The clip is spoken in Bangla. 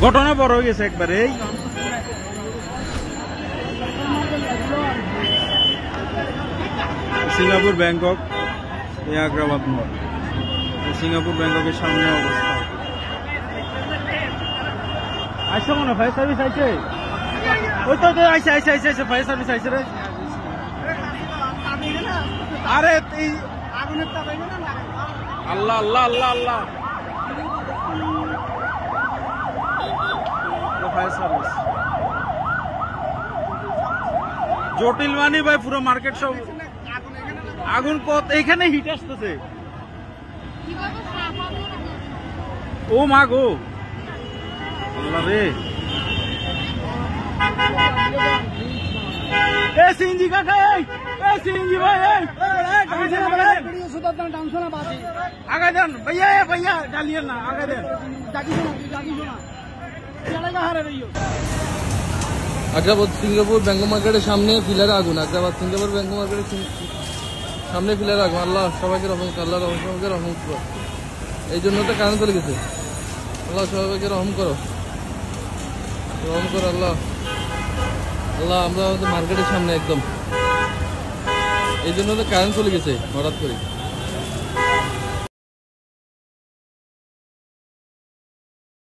ঘটনা বড় হয়ে গেছে একবারে। সিঙ্গাপুর ব্যাংকক এই আগ্রাবাদ মোড়, সিঙ্গাপুর ব্যাংককের সামনে অবস্থা। আইসা মনে ফায়ার সার্ভিস আইছে, ওই তো আইসে আইসে আইসে আইসে ফায়ার সার্ভিস আইসে রে। আরে আল্লাহ আল্লাহ আল্লাহ আল্লাহ, ফায়ার সার্ভিস জটিল মানি ভাই, পুরো মার্কেট সব আগুন। কত এইখানে হিট আসতেছে, ও মা গো আল্লাহ রে। এ সিএনজি কাকা, এ সিএনজি ভাই, আগে দেন ভাইয়া, ভাইয়া ডালিয়ে না, আগে দেন। আগ্রাবাদ সিঙ্গাপুর ব্যাংকক মার্কেটের সামনে পিলারে আগুন। আগ্রাবাদ সিঙ্গাপুর ব্যাংকক মার্কেটের সামনে পিলারে আগুন। আল্লাহ সবাইকে রহম করো, আল্লাহ সবাইকে রহম করো। এই জন্য তো কারেন্ট চলে গেছে। আল্লাহ সবাইকে রহম করো, রহম করো আল্লাহ। আল্লাহ আমরা মার্কেটের সামনে একদম, এই জন্য তো কারেন্ট চলে গেছে হঠাৎ করে।